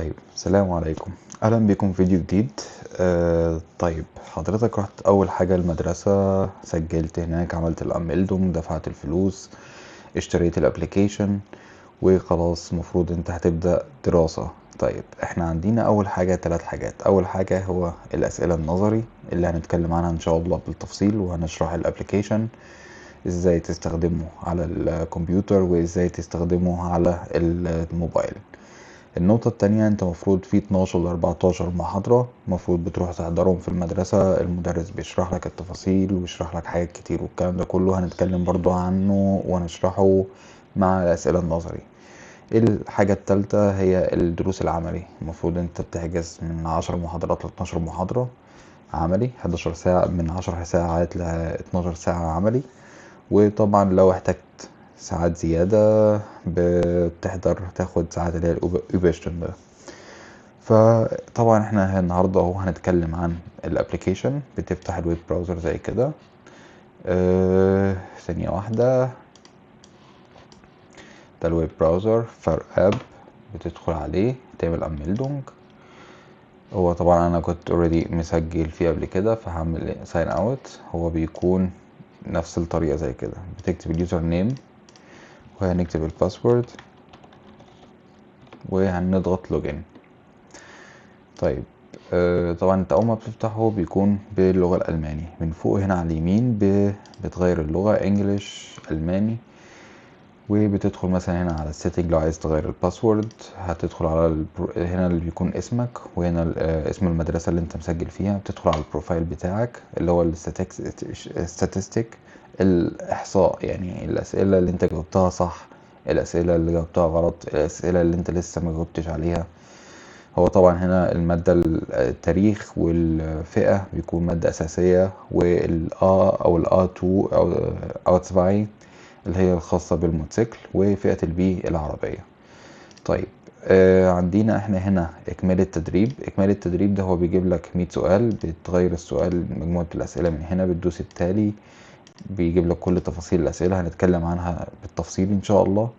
طيب، السلام عليكم. اهلا بكم في فيديو جديد. طيب حضرتك رحت اول حاجة المدرسة، سجلت هناك، عملت الانميلدوم، دفعت الفلوس، اشتريت الابليكيشن وخلاص مفروض انت هتبدأ دراسة. طيب احنا عندنا اول حاجة 3 حاجات. اول حاجة هو الاسئلة النظري اللي هنتكلم عنها ان شاء الله بالتفصيل، وهنشرح الابليكيشن ازاي تستخدمه على الكمبيوتر وازاي تستخدمه على الموبايل. النقطة التانية، انت مفروض في 12 ل 14 محاضرة مفروض بتروح تحضرهم في المدرسة. المدرس بيشرح لك التفاصيل ويشرح لك حاجات كتير، والكلام ده كله هنتكلم برضو عنه ونشرحه مع الأسئلة النظري. الحاجة التالتة هي الدروس العملي. المفروض انت بتحجز من 10 محاضرات ل 12 محاضرة عملي، 11 ساعة، من 10 ساعات ل 12 ساعة عملي. وطبعا لو احتجت ساعات زيادة بتحضر، تاخد ساعات اللي هي الأوبشن ده. فطبعا احنا النهاردة اهو هنتكلم عن الابليكيشن. بتفتح الويب براوزر زي كده. ثانية واحدة. ده الويب براوزر فار اب، بتدخل عليه تعمل انميلدونج. هو طبعا انا كنت اوريدي مسجل فيه قبل كده، فهعمل ساين اوت. هو بيكون نفس الطريقة زي كده، بتكتب اليوزر نيم وهنكتب الباسورد وهنضغط لوجين. طيب طبعا انت اول ما بتفتحه بيكون باللغة الالماني. من فوق هنا على اليمين بتغير اللغة انجليش الماني، وبتدخل مثلا هنا على السيتنج. لو عايز تغير الباسورد هتدخل على هنا اللي بيكون اسمك، وهنا اسم المدرسة اللي انت مسجل فيها. بتدخل على البروفايل بتاعك اللي هو الستاتستيك، الاحصاء، يعني الاسئلة اللي انت جاوبتها صح، الاسئلة اللي جاوبتها غلط، الاسئلة اللي انت لسه ما جاوبتش عليها. هو طبعا هنا المادة التاريخ والفئة بيكون مادة أساسية، او A2 أو 2 اللي هي الخاصة بالموتوسيكل، وفئة البي العربية. طيب عندنا احنا هنا إكمال التدريب. إكمال التدريب ده هو بيجيب لك 100 سؤال، بتغير السؤال مجموعة الأسئلة من هنا، بتدوس التالي، بيجيب لك كل تفاصيل الأسئلة هنتكلم عنها بالتفصيل إن شاء الله.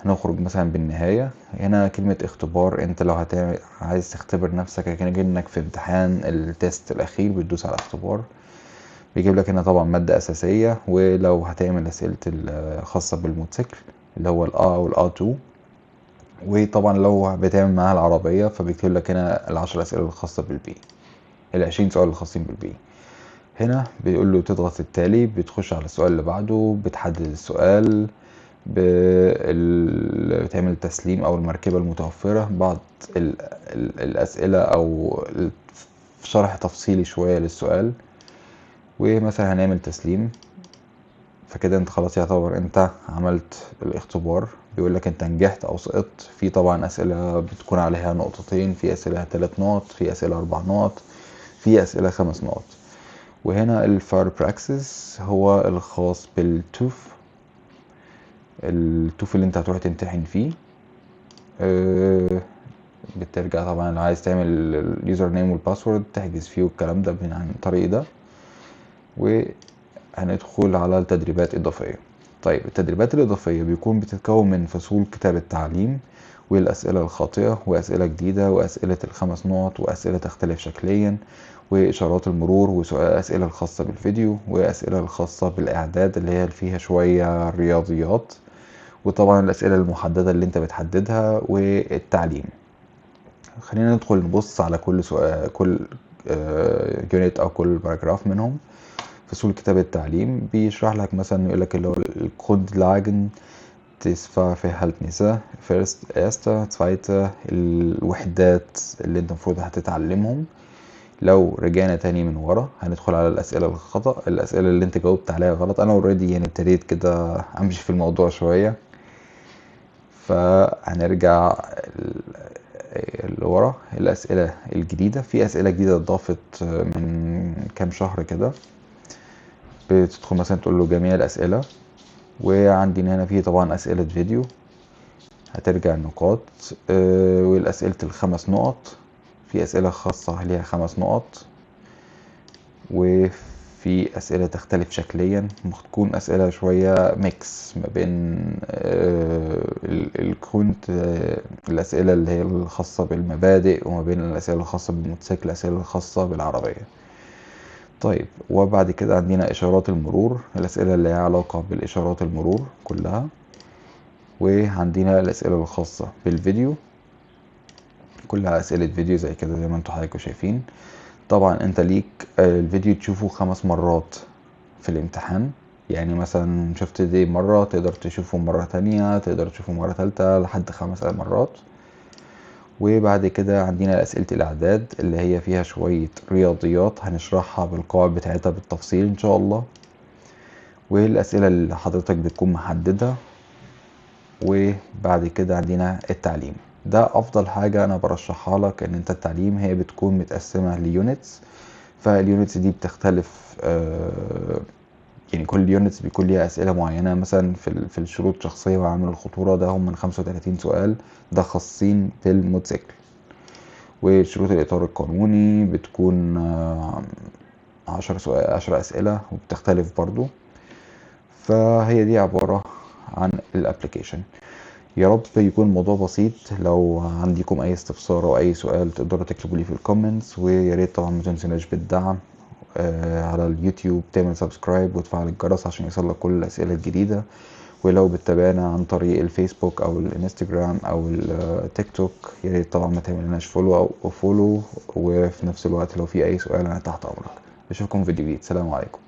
هنخرج مثلا بالنهاية. هنا كلمة اختبار، انت لو عايز تختبر نفسك كأنك في امتحان التيست الأخير بتدوس على اختبار. بيجيب لك هنا طبعا مادة أساسية، ولو هتعمل أسئلة الخاصة بالموتوسيكل اللي هو الA والA2. وطبعا لو بتعمل معاها العربية فبيكتب لك هنا ال10 أسئلة الخاصة بالبي، ال20 سؤال الخاصين بالبي. هنا بيقول له تضغط التالي، بتخش على السؤال اللي بعده، بتحدد السؤال، بتعمل تسليم او المركبة المتوفرة، بعض الاسئلة او شرح تفصيلي شوية للسؤال، ومثلا هنعمل تسليم. فكده انت خلاص يعتبر انت عملت الاختبار. بيقول لك انت نجحت او سقطت. في طبعا اسئلة بتكون عليها نقطتين، في اسئلة 3 نقط، في اسئلة 4 نقط، في اسئلة 5 نقط. وهنا الفار براكسس هو الخاص بالتوف، التوف اللي انت هتروح تمتحن فيه. بترجع طبعا لو عايز تعمل اليوزر نيم والباسورد تحجز فيه والكلام ده عن طريق ده. وهندخل على التدريبات إضافية. طيب التدريبات الإضافية بيكون بتتكون من فصول كتاب التعليم، والأسئلة الخاطئة، وأسئلة جديدة، وأسئلة ال5 نقط، وأسئلة تختلف شكليا، وإشارات المرور، وأسئلة الخاصة بالفيديو، وأسئلة الخاصة بالإعداد اللي هي فيها شوية رياضيات، وطبعا الأسئلة المحددة اللي انت بتحددها، والتعليم. خلينا ندخل نبص على كل سؤال، كل يونت او كل باراجراف منهم. فصول كتاب التعليم بيشرح لك مثلا، يقول لك اللي هو الجرundlagen des Verhaltnisse first erster zweite، الوحدات اللي انت المفروض هتتعلمهم. لو رجعنا تاني من ورا هندخل على الأسئلة الخطأ، الأسئلة اللي انت جاوبت عليها غلط. انا اوريدي يعني ابتديت كده امشي في الموضوع شوية، فهنرجع لورا. الأسئلة الجديدة، في أسئلة جديدة اتضافت من كام شهر كده. بتدخل مثلا تقول له جميع الأسئلة، وعندنا هنا في طبعا أسئلة فيديو. هترجع النقاط والأسئلة ال5 نقط. في أسئلة خاصة ليها 5 نقط، وفي أسئلة تختلف شكليا، تكون أسئلة شوية ميكس ما بين بتكون الأسئلة اللي هي الخاصة بالمبادئ، وما بين الأسئلة الخاصة بالموتوسيكل، الأسئلة الخاصة بالعربية. طيب، وبعد كده عندنا إشارات المرور، الأسئلة اللي لها علاقة بالإشارات المرور كلها. وعندنا الأسئلة الخاصة بالفيديو، كلها أسئلة فيديو زي كده زي ما انتوا حضراتكم شايفين. طبعا انت ليك الفيديو تشوفه 5 مرات في الامتحان، يعني مثلا شفت دي مرة تقدر تشوفه مرة تانية، تقدر تشوفه مرة تالتة لحد 5 مرات. وبعد كده عندنا أسئلة الأعداد اللي هي فيها شوية رياضيات هنشرحها بالقواعد بتاعتها بالتفصيل إن شاء الله. والأسئلة اللي حضرتك بتكون محددها. وبعد كده عندنا التعليم، ده أفضل حاجة أنا برشحها لك، إن أنت التعليم هي بتكون متقسمة ليونتس. فاليونتس دي بتختلف، يعني كل يونتس بيكون ليها أسئلة معينة. مثلا في الشروط الشخصية وعامل الخطورة ده هم من 35 سؤال، ده خاصين بالموتوسيكل. وشروط الإطار القانوني بتكون 10 أسئلة وبتختلف برضو. فهي دي عبارة عن الابليكيشن. يا رب يكون الموضوع بسيط. لو عندكم أي استفسار أو أي سؤال تقدروا تكتبوا لي في الكومنتس. ويا ريت طبعا ما تنسوناش بالدعم على اليوتيوب، تعمل سبسكرايب وتفعل الجرس عشان يوصلك كل الأسئلة الجديدة. ولو بتتابعنا عن طريق الفيسبوك او الانستجرام او التيك توك، يا ريت طبعا ما تعملناش فولو. وفي نفس الوقت لو في اي سؤال انا تحت امرك. اشوفكم في فيديو جديد. سلام عليكم.